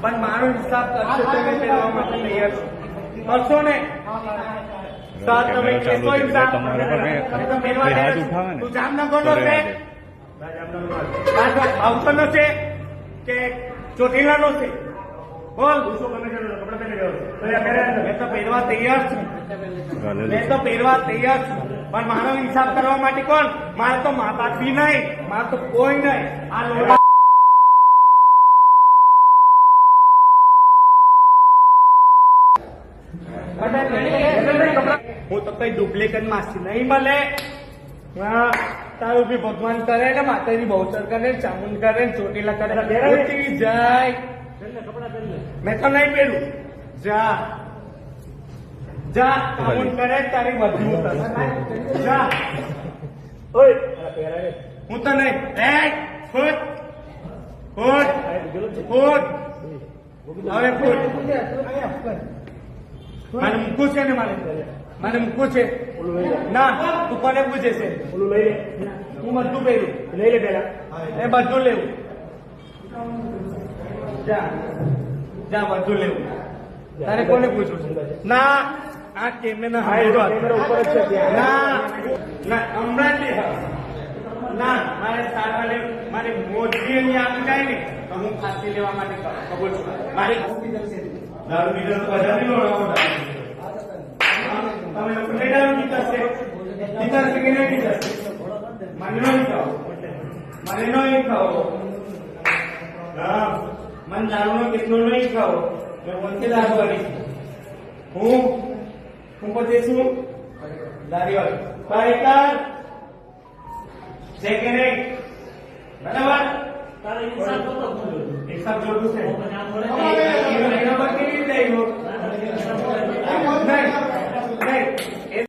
પણ મારો હિસાબ કરશો તો મેં પહેરવા માટે તૈયાર છું. કરશો ને સાત તમે કેસો હિસાબ તું જામનગરનો છે ભાવસરનો છે કે ચોટીલાનો છે બોલ. મેં તો પહેરવા તૈયાર છું પણ મારો હિસાબ કરવા માટે કોણ? મારે તો મા બાપ બી નહીં, મારે તો કોઈ નહીં. આ લોડા હું તો કઈ ડુપ્લિકેટ માસી નહીં મળે. તારું બી ભગવાન કરે ને માતાજી બહુચર કરે ચામુંડ કરે ચોટીલા કરે જાય. મેં તો નહીં પહેરું. જા જા ચામુંડ કરે તારી બધું જા. હું તો નહીં ફૂટ ફૂટ ફૂટ હવે ફૂટ મારે મૂકવું છે ને મારે મૂકવું છે. ના તું કોને પૂછે છે? હું બધું પહેરું. લઈ લે પેલા એ બધું લેવું. જા જા બધું લેવું. તારે કોને પૂછવું છે? ના આ કેમેરા ના હમણાં ના મારે સારવાર લેવું. મારે મોટી અહીં આવી જાય ને તો હું ખાંસી લેવા માટે કબૂલ છું. મારે દારૂ પીધો તો બધા નહીં ઓળખો. તમે લોકો નહીં દારૂ પીતા છે કે નહીં પીતા છે? મને નહીં ખાઓ, મને નહીં ખાઓ. હા મને દારૂનો કેટલો નહીં ખાઓ. મેં વચ્ચે દારૂ વાળી હું પછી શું દારી વાળી પાયકાર છે કે નહીં? બરાબર હિસાબ જોતું છે.